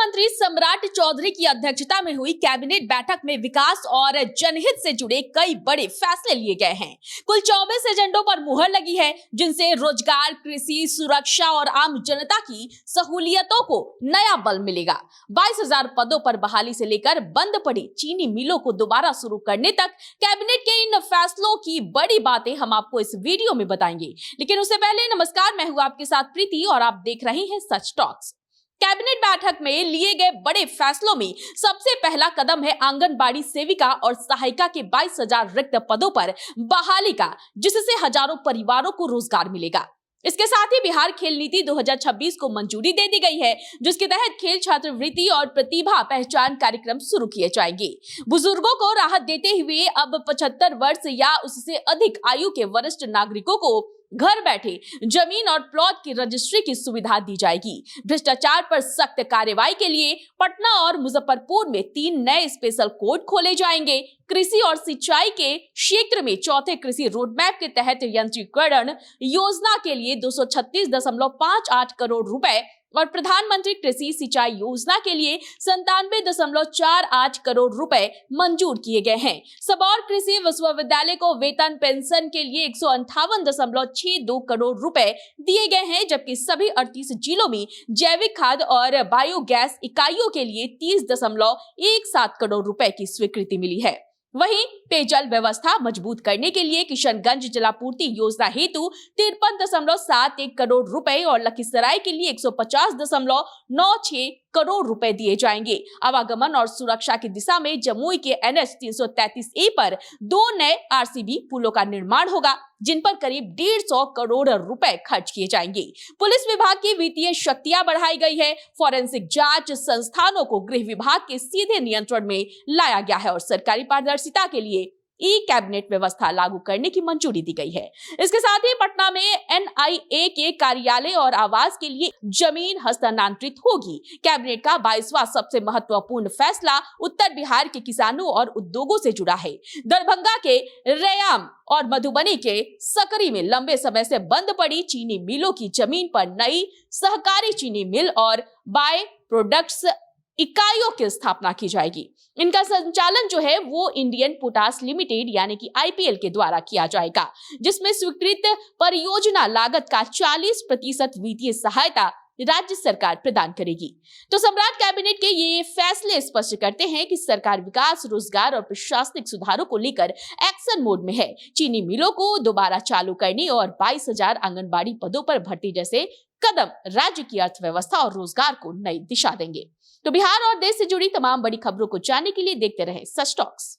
मंत्री सम्राट चौधरी की अध्यक्षता में हुई कैबिनेट बैठक में विकास और जनहित से जुड़े कई बड़े फैसले लिए गए हैं। कुल 24 एजेंडों पर मुहर लगी है, जिनसे रोजगार, कृषि, सुरक्षा और आम जनता की सहूलियतों को नया बल मिलेगा। 22,000 पदों पर बहाली से लेकर बंद पड़ी चीनी मिलों को दोबारा शुरू करने तक कैबिनेट के इन फैसलों की बड़ी बातें हम आपको इस वीडियो में बताएंगे। लेकिन उससे पहले नमस्कार, मैं हूं आपके साथ प्रीति और आप देख रहे हैं सच टॉक्स। कैबिनेट बैठक में लिए गए बड़े फैसलों में सबसे पहला कदम है आंगनबाड़ी सेविका और सहायिका के 22,000 रिक्त पदों पर बहाली का, जिससे हजारों परिवारों को रोजगार मिलेगा। इसके साथ ही बिहार खेल नीति 2026 को मंजूरी दे दी गई है, जिसके तहत खेल छात्रवृत्ति और प्रतिभा पहचान कार्यक्रम शुरू किए जाएंगे। बुजुर्गों को राहत देते हुए अब 75 वर्ष या उससे अधिक आयु के वरिष्ठ नागरिकों को घर बैठे जमीन और प्लॉट की रजिस्ट्री की सुविधा दी जाएगी। भ्रष्टाचार पर सख्त कार्रवाई के लिए पटना और मुजफ्फरपुर में 3 नए स्पेशल कोर्ट खोले जाएंगे। कृषि और सिंचाई के क्षेत्र में चौथे कृषि रोडमैप के तहत यंत्रीकरण योजना के लिए 236.58 करोड़ रुपए और प्रधानमंत्री कृषि सिंचाई योजना के लिए 97.48 करोड़ रुपए मंजूर किए गए हैं। सबौर कृषि विश्वविद्यालय को वेतन पेंशन के लिए 158.62 करोड़ रुपए दिए गए हैं, जबकि सभी 38 जिलों में जैविक खाद और बायोगैस इकाइयों के लिए 30.17 करोड़ रुपए की स्वीकृति मिली है। वहीं पेयजल व्यवस्था मजबूत करने के लिए किशनगंज जलापूर्ति योजना हेतु 53.71 करोड़ रुपए और लखीसराय के लिए 150.96 करोड़ रुपए दिए जाएंगे। आवागमन और सुरक्षा की दिशा में जमुई के NH 333A पर 2 नए RCB पुलों का निर्माण होगा, जिन पर करीब 150 करोड़ रुपए खर्च किए जाएंगे। पुलिस विभाग की वित्तीय शक्तियां बढ़ाई गई है। फॉरेंसिक जांच संस्थानों को गृह विभाग के सीधे नियंत्रण में लाया गया है और सरकारी पारदर्शिता के लिए ई कैबिनेट व्यवस्था लागू करने की मंजूरी दी गई है। इसके साथ ही पटना में NIA के कार्यालय और आवास के लिए जमीन हस्तांतरित होगी। कैबिनेट का 22वां सबसे महत्वपूर्ण फैसला उत्तर बिहार के किसानों और उद्योगों से जुड़ा है। दरभंगा के रैयाम और मधुबनी के सकरी में लंबे समय से बंद पड़ी चीनी मिलों की जमीन पर नई सहकारी चीनी मिल और बाय प्रोडक्ट्स इकाइयों की स्थापना की जाएगी। इनका संचालन जो है वो इंडियन पोटास लिमिटेड यानी कि IPL के द्वारा किया जाएगा, जिसमें स्वीकृत परियोजना लागत का 40% वित्तीय सहायता राज्य सरकार प्रदान करेगी। तो सम्राट कैबिनेट के ये फैसले स्पष्ट करते हैं कि सरकार विकास, रोजगार और प्रशासनिक सुधारों को लेकर एक्शन मोड में है। चीनी मिलों को दोबारा चालू करने और 22,000 आंगनबाड़ी पदों पर भर्ती जैसे कदम राज्य की अर्थव्यवस्था और रोजगार को नई दिशा देंगे। तो बिहार और देश से जुड़ी तमाम बड़ी खबरों को जानने के लिए देखते रहे सच टॉक्स।